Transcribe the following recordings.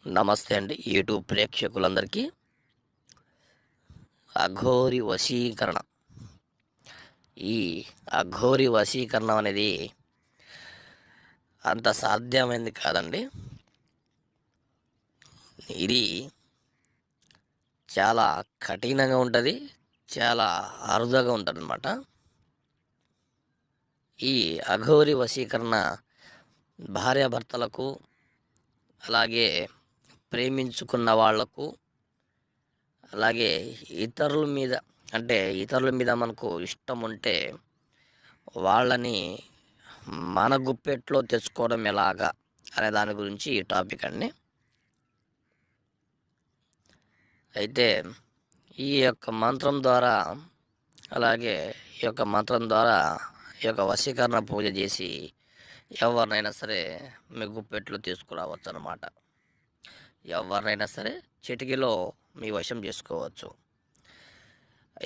నమస్తే అండి యూట్యూబ్ ప్రేక్షకులందరికీ. అఘోరి వశీకరణ. ఈ అఘోరి వశీకరణం అనేది అంత సాధ్యమైంది కాదండి. ఇది చాలా కఠినంగా ఉంటుంది, చాలా అరుదుగా ఉంటుందన్నమాట. ఈ అఘోరి వశీకరణ భార్యాభర్తలకు, అలాగే ప్రేమించుకున్న వాళ్లకు, అలాగే ఇతరుల మీద, అంటే ఇతరుల మీద మనకు ఇష్టం ఉంటే వాళ్ళని మన గుప్పెట్లో తెచ్చుకోవడం ఎలాగా అనే దాని గురించి ఈ టాపిక్ అండి. అయితే ఈ యొక్క మంత్రం ద్వారా, అలాగే ఈ యొక్క మంత్రం ద్వారా ఈ యొక్క వశీకరణ పూజ చేసి ఎవరినైనా సరే మీ గుప్పెట్లో తీసుకురావచ్చు అన్నమాట. ఎవరినైనా సరే చిటికలో మీ వశం చేసుకోవచ్చు.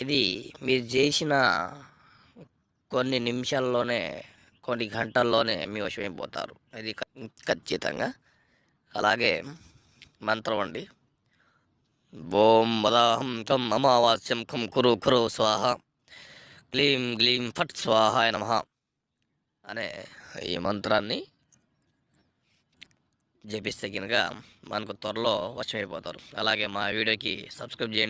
ఇది మీరు చేసిన కొన్ని నిమిషాల్లోనే, కొన్ని గంటల్లోనే మీ వశమైపోతారు. ఇది ఖచ్చితంగా. అలాగే మంత్రం అండి. ఓం వదాహం కం అమావాస్యం కం కురు కురు స్వాహ, క్లీం గ్లీం ఫట్ స్వాహాయ నమః అనే ఈ మంత్రాన్ని జపిస్తే కనుక మనకు త్వరలో వశమైపోతారు. అలాగే మా వీడియోకి సబ్స్క్రైబ్ చేయండి.